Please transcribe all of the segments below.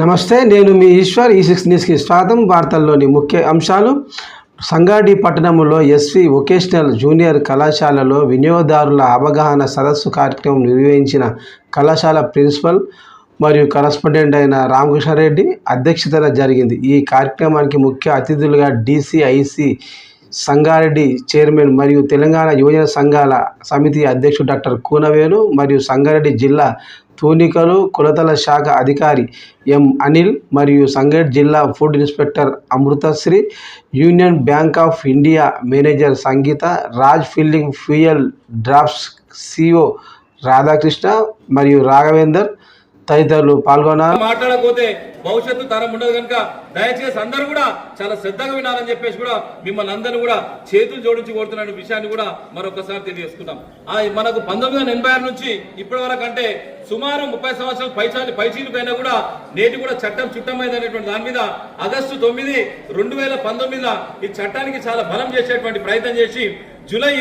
నమస్తే, నేను మీ ఈశ్వర్. ఈ6 న్యూస్కి స్వాగతం. వార్తల్లోని ముఖ్య అంశాలు. సంగారెడ్డి పట్టణంలో ఎస్వి వొకేషనల్ జూనియర్ కళాశాలలో వినియోగదారుల అవగాహన సదస్సు కార్యక్రమం నిర్వహించిన కళాశాల ప్రిన్సిపల్ మరియు కరస్పాండెంట్ అయిన రామకృష్ణారెడ్డి అధ్యక్షతన జరిగింది. ఈ కార్యక్రమానికి ముఖ్య అతిథులుగా DCIC సంగారెడ్డి చైర్మన్ మరియు తెలంగాణ యువజన సంఘాల సమితి అధ్యక్షుడు డాక్టర్ కూనవేణు మరియు సంగారెడ్డి జిల్లా తూనికలు కొలతల శాఖ అధికారి ఎం అనిల్ మరియు సంగారెడ్డి జిల్లా food inspector Amruthasri, Union Bank of India manager Sangeetha, Raj fielding fuel drafts CEO Radhakrishna మరియు రాఘవేందర్ తదితరులు పాల్గొన్నారు. మాట్లాడకపోతే భవిష్యత్తు తరం ఉండదు కనుక దయచేసి అందరూ కూడా చాలా శ్రద్ధగా వినాలని చెప్పేసి కూడా మిమ్మల్ని అందరూ కూడా చేతులు జోడించి కోరుతున్న విషయాన్ని కూడా మరొకసారి తెలియజేసుకుంటాం. మనకు 1986 నుంచి ఇప్పటి వరకు అంటే సుమారు 30 సంవత్సరాలు పైచీలు పైన కూడా నేటి కూడా చట్టం చుట్టమైనటువంటి దాని మీద ఆగస్టు 9, 2019 ఈ చట్టానికి చాలా బలం చేసేటువంటి ప్రయత్నం చేసి జూలై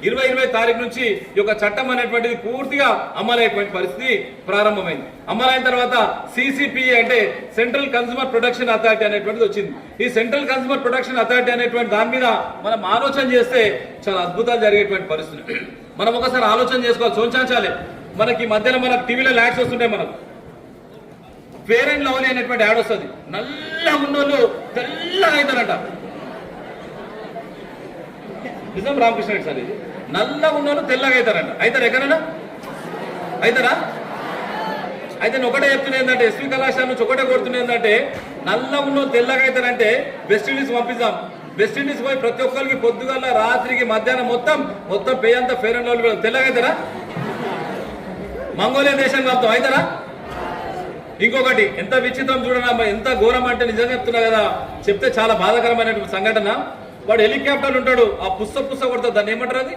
20 తారీఖు నుంచి ఈ యొక్క చట్టం అనేటువంటిది పూర్తిగా అమలయ్యేటువంటి పరిస్థితి ప్రారంభమైంది. అమలైన తర్వాత CCPA అంటే సెంట్రల్ కన్స్యూమర్ ప్రొటెక్షన్ అథారిటీ అనేటువంటిది వచ్చింది. ఈ సెంట్రల్ కన్స్యూమర్ ప్రొటెక్షన్ అథారిటీ అనేటువంటి దాని మీద మనం ఆలోచన చేస్తే చాలా అద్భుతాలు జరిగేటువంటి పరిస్థితి. మనం ఒకసారి ఆలోచన చేసుకోవాలి, సోంచాలి. మనకి మధ్యలో మనకు టీవీలో యాడ్స్ వస్తుంటాయి. మనకు ఫేర్ అండ్ లవ్లీ అనేటువంటి యాడ్ వస్తుంది. నల్లగా ఉన్నోళ్ళు తెల్లగా అవుతారంట. నిజం రామకృష్ణ రెడ్డి సార్, ఇది నల్లగా ఉన్నోళ్ళు తెల్లగా అవుతారంట. అవుతారు ఎక్కడైనా అవుతారా? అయితే నేను ఒకటే చెప్తున్నా ఏంటంటే ఎస్వి కళాశాల నుంచి ఒకటే కోరుతున్నా ఏంటంటే నల్లగా ఉన్నోళ్ళు తెల్లగా అవుతారంటే వెస్ట్ ఇండీస్ పంపిస్తాం. వెస్ట్ ఇండీస్ పోయి ప్రతి ఒక్కరికి పొద్దుగల రాత్రికి మధ్యాహ్నం మొత్తం పే అంతా ఫేర్ అండ్ లవ్లీ తెల్లగా అవుతారా? మంగోలియా దేశం పంపుతాం. అవుతారా? ఇంకొకటి ఎంత విచిత్రం చూడనా, ఎంత ఘోరం అంటే నిజంగా చెప్తున్నా కదా, చెప్తే చాలా బాధాకరమైనటువంటి సంఘటన. వాడు హెలికాప్టర్ ఉంటాడు, ఆ పుస్స కొడతాడు, దాన్ని ఏమంటారు, అది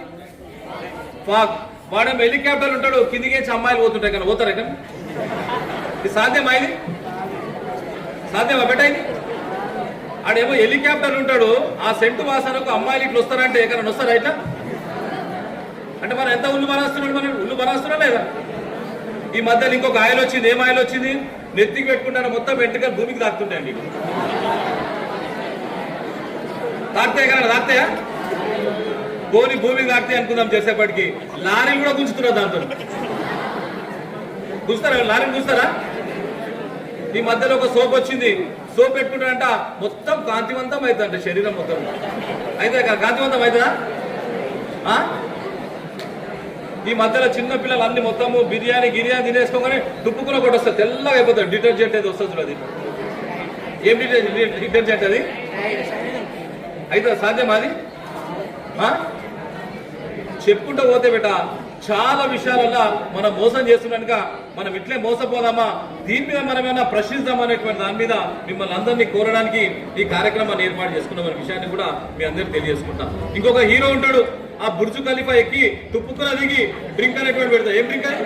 ఫాగ్. వాడేమో హెలికాప్టర్ ఉంటాడు, కిందికేసి అమ్మాయిలు పోతుంటాయి కానీ పోతారు కానీ ఇది సాధ్యమా? ఇది సాధ్యమా బెట? ఇది ఆడేమో హెలికాప్టర్ ఉంటాడు, ఆ సెంటు వాసనకు అమ్మాయిలు ఇట్లా వస్తారంటే ఎక్కడైనా వస్తారా ఇట్లా? అంటే మనం ఎంత ఉల్లు బనాస్తున్నాం లేదా? ఈ మధ్యలో ఇంకొక ఆయిల్ వచ్చింది. ఏం ఆయిల్ వచ్చింది? నెత్తికి పెట్టుకుంటాను మొత్తం వెంటనే భూమికి తాకుతుంటాయండి. తాకుతాయి కదా, తాకుతాయా? పోని భూమికి తాకుతాయి అనుకుందాం. చేసేపటికి లారీలు కూడా గుంజుతున్నారు, దాంతో గుంజుతారా? లారీలు గుంజుతారా? ఈ మధ్యలో ఒక సోప్ వచ్చింది. సోప్ పెట్టుకుంటారంట మొత్తం కాంతివంతం అవుతుందంట శరీరం మొత్తం. అయితే కాంతివంతం అవుతుందా? ఈ మధ్యలో చిన్న పిల్లలు అన్ని మొత్తము బిర్యానీ తినేసుకోగానే దుప్పుకున్న ఒకటి వస్తుంది, తెల్లగా అయిపోతుంది. డిటర్జెంట్ అయితే వస్తుంది అది. ఏం డిటర్జెంట్ అది? అయితే సాధ్యమా అది? చెప్పుకుంటూ పోతే బెట చాలా విషయాలలో మనం మోసం చేస్తున్నాక మనం ఇట్లే మోసపోదామా, దీని మీద మనం ఏమైనా ప్రశ్నిద్దామనేటువంటి దాని మీద మిమ్మల్ని అందరినీ కోరడానికి ఈ కార్యక్రమాన్ని ఏర్పాటు చేసుకున్నాం విషయాన్ని కూడా మీ అందరికీ తెలియజేసుకుంటాం. ఇంకొక హీరో ఉంటాడు, ఆ బుర్జు ఖలీఫా ఎక్కి తుప్పుకున దిగి డ్రింక్ అనేటువంటి పెడతా. ఏం డ్రింక్ అది?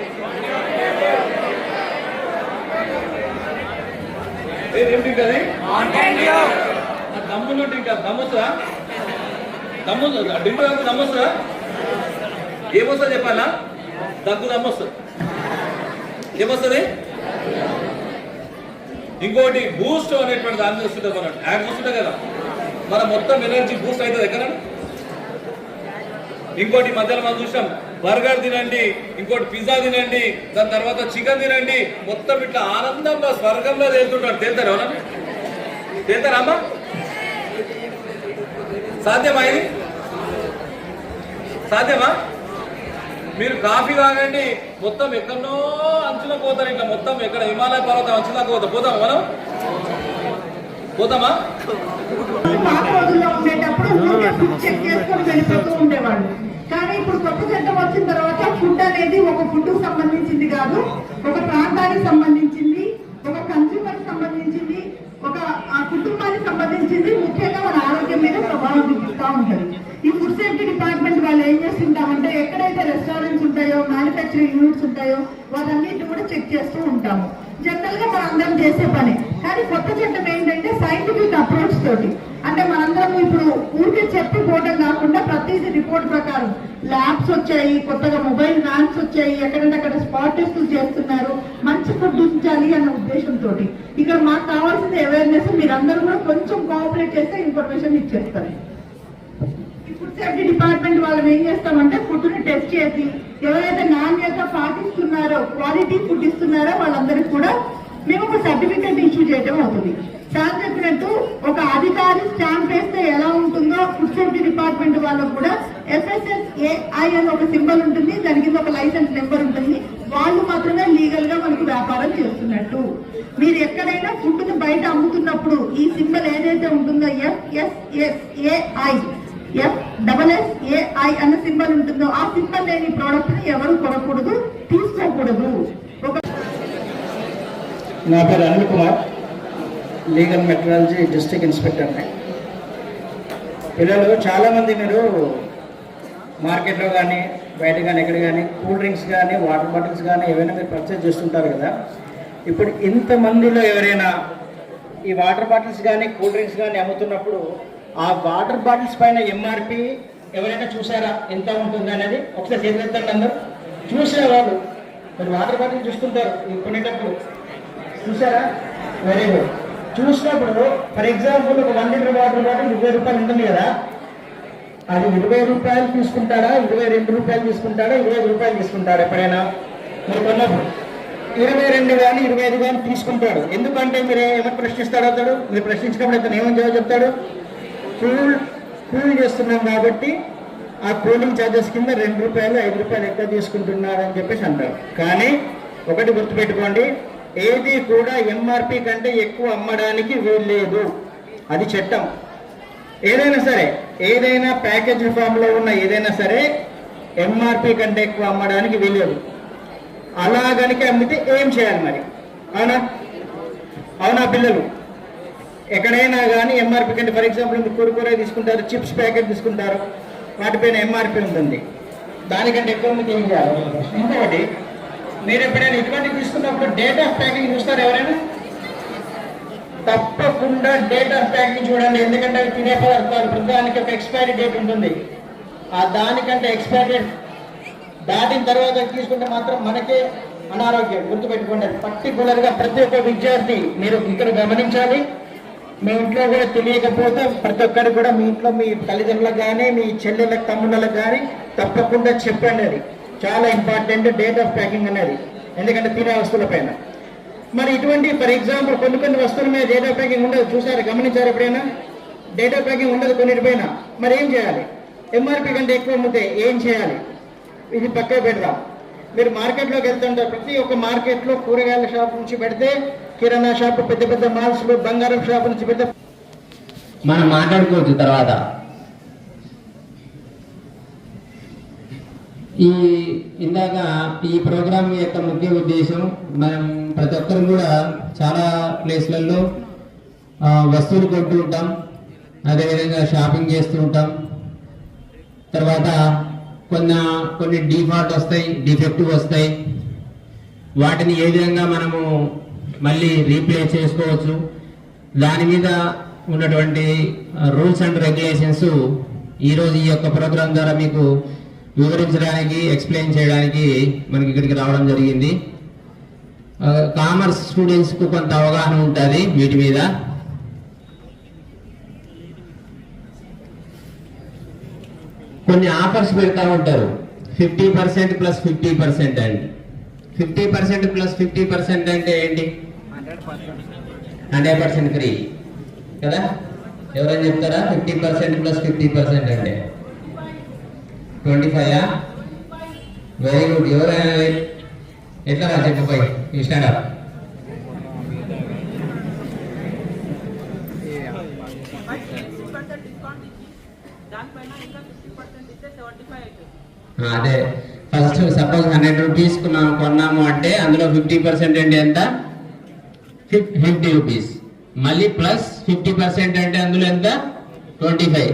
ఏం డ్రింక్ అది? దమ్ములో డ్రింక్. దమ్ము వస్తుందా? డ్రింక్ దమ్ము వస్తుందా? ఏమొస్తుంది చెప్పాలా? దగ్గు దమ్ము వస్తుంది. ఏమొస్తుంది? ఇంకోటి బూస్ట్ అనేటువంటి దాన్ని చూస్తుంటాం. మనం యాడ్ చూస్తుంటాం కదా, మన మొత్తం ఎనర్జీ బూస్ట్ అవుతుంది ఎక్కడ. ఇంకోటి మధ్యలో మనం చూసాం, బర్గర్ తినండి, ఇంకోటి పిజ్జా తినండి, దాని తర్వాత చికెన్ తినండి, మొత్తం ఇట్లా ఆనందంగా స్వర్గంలో తేలుతుంటాడు. తేలుతారు ఎవరన్నా? తేలుతారా అమ్మా? సాధ్యమా ఇది? సాధ్యమా? మీరు కాఫీ తాగండి, మొత్తం ఎక్కడో అంచులో పోతారు. ఇట్లా మొత్తం ఎక్కడ హిమాలయ పర్వతం అంచులా పోతామా మనం? పోతామా? కానీ ఇప్పుడు కొత్త చట్టం వచ్చిన తర్వాత ఫుడ్ అనేది ఒక ఫుడ్ కు సంబంధించింది కాదు, ఒక ప్రాంతానికి సంబంధించింది, ఒక కన్స్యూమర్ సంబంధించింది, ఒక కుటుంబానికి సంబంధించింది. ముఖ్యంగా మన ఆరోగ్యం మీద ప్రభావం చూపిస్తూ ఉంటుంది. ఈ ఫుడ్ సేఫ్టీ డిపార్ట్మెంట్ వాళ్ళు ఏం చేస్తుంటామంటే ఎక్కడైతే రెస్టారెంట్స్ ఉంటాయో, మ్యానుఫ్యాక్చరింగ్ యూనిట్స్ ఉంటాయో వాటన్నిటిని కూడా చెక్ చేస్తూ ఉంటాము. జనరల్ గా మనందరం చేసే పని. కానీ కొత్త చట్టం ఏంటంటే సైంటిఫిక్ అప్రోచ్ తోటి, అంటే మనందరం ఇప్పుడు ఊరికే చెప్పి పోవడం కాకుండా ప్రతిదీ రిపోర్ట్ ప్రకారం ల్యాబ్స్ వచ్చాయి, కొత్తగా మొబైల్ వ్యాన్స్ వచ్చాయి, ఎక్కడంటే అక్కడ స్పాట్ టెస్టులు చేస్తున్నారు, మంచి ఫుడ్ ఉంచాలి అన్న ఉద్దేశంతో ఇక్కడ మాకు కావాల్సిన అవేర్నెస్ మీరందరూ కూడా కొంచెం కోఆపరేట్ చేస్తే ఇన్ఫర్మేషన్ ఇచ్చేస్తారు. ఫుడ్ సేఫ్టీ డిపార్ట్మెంట్ వాళ్ళని ఏం చేస్తామంటే ఫుడ్ ని టెస్ట్ చేసి ఎవరైతే నాణ్యత పాటిస్తున్నారో, క్వాలిటీ ఫుడ్ ఇస్తున్నారో వాళ్ళందరికీ కూడా మేము ఒక సర్టిఫికేట్ ఇష్యూ చేయడం అవుతుంది. సార్ చెప్పినట్టు ఒక అధికారి స్టాంప్ వేస్తే ఎలా ఉంటుందో ఫుడ్ సేఫ్టీ డిపార్ట్మెంట్ వాళ్ళకు కూడా FSSAI అని ఒక సింబల్ ఉంటుంది, దాని కింద ఒక లైసెన్స్ నెంబర్ ఉంటుంది. వాళ్ళు మాత్రమే లీగల్ గా మనకు వ్యాపారం చేస్తున్నట్టు. మీరు ఎక్కడైనా ఫుడ్ ని బయట అమ్ముతున్నప్పుడు ఈ సింబల్ ఏదైతే ఉంటుందో FSSAI అన్న సింబల్ ఉంటుందో ఆ సింబల్ లేని ప్రోడక్ట్ ని ఎవరు కొనకూడదు, తీసుకోకూడదు. నా పేరు Anil Kumar, legal metrology district ఇన్స్పెక్టర్ని. పిల్లలు చాలామంది మీరు మార్కెట్లో కానీ బయట కానీ ఎక్కడ కానీ కూల్ డ్రింక్స్ కానీ వాటర్ బాటిల్స్ కానీ ఏవైనా మీరు పర్చేజ్ చేస్తుంటారు కదా. ఇప్పుడు ఇంతమందిలో ఎవరైనా ఈ వాటర్ బాటిల్స్ కానీ కూల్ డ్రింక్స్ కానీ అమ్ముతున్నప్పుడు ఆ వాటర్ బాటిల్స్ పైన MRP ఎవరైనా చూసారా ఎంత ఉంటుంది అనేది? ఒకసారి చేతులెత్తండి అందరూ. చూసేవాళ్ళు మీరు వాటర్ బాటిల్ చూస్తుంటారు కొనేటప్పుడు, చూసారా? Very good. చూసినప్పుడు ఫర్ ఎగ్జాంపుల్ ఒక 1 లీటర్ వాటర్ బాటిల్ 20 రూపాయలు ఉంటుంది కదా, అది 20 రూపాయలు తీసుకుంటాడా, 22 రూపాయలు తీసుకుంటాడా, 25 రూపాయలు తీసుకుంటాడు? ఎప్పుడైనా మీరు కొన్నప్పుడు 22 కానీ 25 కానీ తీసుకుంటాడు. ఎందుకంటే మీరు ఏమైనా ప్రశ్నిస్తాడు అతడు? మీరు ప్రశ్నించినప్పుడు అతను ఏమని జవాబు చెప్తాడు? కూల్ చేస్తున్నాం కాబట్టి ఆ కూలింగ్ ఛార్జెస్ కింద 2 రూపాయలు 5 రూపాయలు ఎక్కువ తీసుకుంటున్నారు అని చెప్పేసి అంటారు. కానీ ఒకటి గుర్తుపెట్టుకోండి, ఏది కూడా MRP కంటే ఎక్కువ అమ్మడానికి వీల్లేదు. అది చట్టం. ఏదైనా సరే, ఏదైనా ప్యాకేజ్ ఫామ్లో ఉన్న ఏదైనా సరే MRP కంటే ఎక్కువ అమ్మడానికి వీల్లేదు. అలా కనుక అమ్మితే ఏం చేయాలి మరి? అవునా పిల్లలు? ఎక్కడైనా కానీ MRP కంటే, ఫర్ ఎగ్జాంపుల్ మీరు కురుకురే తీసుకుంటారు, చిప్స్ ప్యాకెట్ తీసుకుంటారు, వాటిపైన MRP ఉంటుంది, దానికంటే ఎక్కువ అమ్మితే ఏం చేయాలి? ఇంకొకటి, మీరు ఎప్పుడైనా ఇటువంటి తీసుకున్నప్పుడు డేట్ ఆఫ్ ప్యాకింగ్ చూస్తారు ఎవరైనా? తప్పకుండా డేట్ ఆఫ్ ప్యాకింగ్ చూడండి. ఎందుకంటే అవి తినే పదార్థాలు, ప్రతిదానికి ఒక ఎక్స్పైరీ డేట్ ఉంటుంది. ఆ దానికంటే ఎక్స్పైరీ డేట్ దాటిన తర్వాత తీసుకుంటే మాత్రం మనకే అనారోగ్యం. గుర్తుపెట్టుకోండి. పర్టికులర్గా ప్రతి ఒక్క విద్యార్థి మీరు ఇక్కడ గమనించాలి. మీ ఇంట్లో కూడా తెలియకపోతే ప్రతి ఒక్కరికి కూడా మీ ఇంట్లో మీ తల్లిదండ్రులకు కానీ మీ చెల్లెళ్ళకి తమ్ముళ్ళకి కానీ తప్పకుండా చెప్పండి. అది చాలా ఇంపార్టెంట్, డేట్ ఆఫ్ ప్యాకింగ్ అనేది. ఎందుకంటే తినే వస్తువుల పైన. మరి ఇటువంటి ఫర్ ఎగ్జాంపుల్ కొన్ని వస్తువుల మీద డేట్ ఆఫ్ ప్యాకింగ్ ఉండదు. చూసారు, గమనించారు ఎప్పుడైనా? డేట్ ఆఫ్ ప్యాకింగ్ ఉండదు కొన్నిటిపైన. మరి ఏం చేయాలి? MRP కంటే ఎక్కువ అమ్మితే ఏం చేయాలి? ఇది పక్కన పెడదాం. మీరు మార్కెట్లోకి వెళ్తుంటారు. ప్రతి ఒక్క మార్కెట్లో కూరగాయల షాప్ నుంచి పెడితే కిరాణా షాప్, పెద్ద పెద్ద మాల్స్, బంగారం షాప్ నుంచి పెడితే మనం మాట్లాడుకోవచ్చు తర్వాత. ఇందాక ఈ ప్రోగ్రామ్ యొక్క ముఖ్య ఉద్దేశం, మనం ప్రతి ఒక్కరు కూడా చాలా ప్లేస్లలో వస్తువులు కొంటూ ఉంటాం, అదేవిధంగా షాపింగ్ చేస్తూ ఉంటాం. తర్వాత కొన్ని డిఫాల్ట్ వస్తాయి, డిఫెక్టివ్ వస్తాయి. వాటిని ఏ విధంగా మనము మళ్ళీ రీప్లేస్ చేసుకోవచ్చు, దాని మీద ఉన్నటువంటి రూల్స్ అండ్ రెగ్యులేషన్స్ ఈరోజు ఈ యొక్క ప్రోగ్రాం ద్వారా మీకు వివరించడానికి, ఎక్స్ప్లెయిన్ చేయడానికి మనకి ఇక్కడికి రావడం జరిగింది. కామర్స్ స్టూడెంట్స్కు కొంత అవగాహన ఉంటుంది వీటి మీద. కొన్ని ఆఫర్స్ పెడతా ఉంటారు, 50% ప్లస్ 50% అండి. 50% ప్లస్ 50% అంటే ఏంటి? 100% ఫ్రీ కదా? ఎవరైనా చెప్తారా? 50% ప్లస్ 50% అంటే 25? Very good. ఎవరైనా ఎట్లా చెప్పపోయి ఇష్టాడా? అదే ఫస్ట్ సపోజ్ 100 రూపీస్ కొన్నాము అంటే అందులో 50% అంటే ఎంత? 50 రూపీస్. మళ్ళీ ప్లస్ 50% అంటే అందులో ఎంత? 25.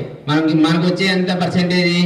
మనకు వచ్చే ఎంత పర్సెంటేజ్?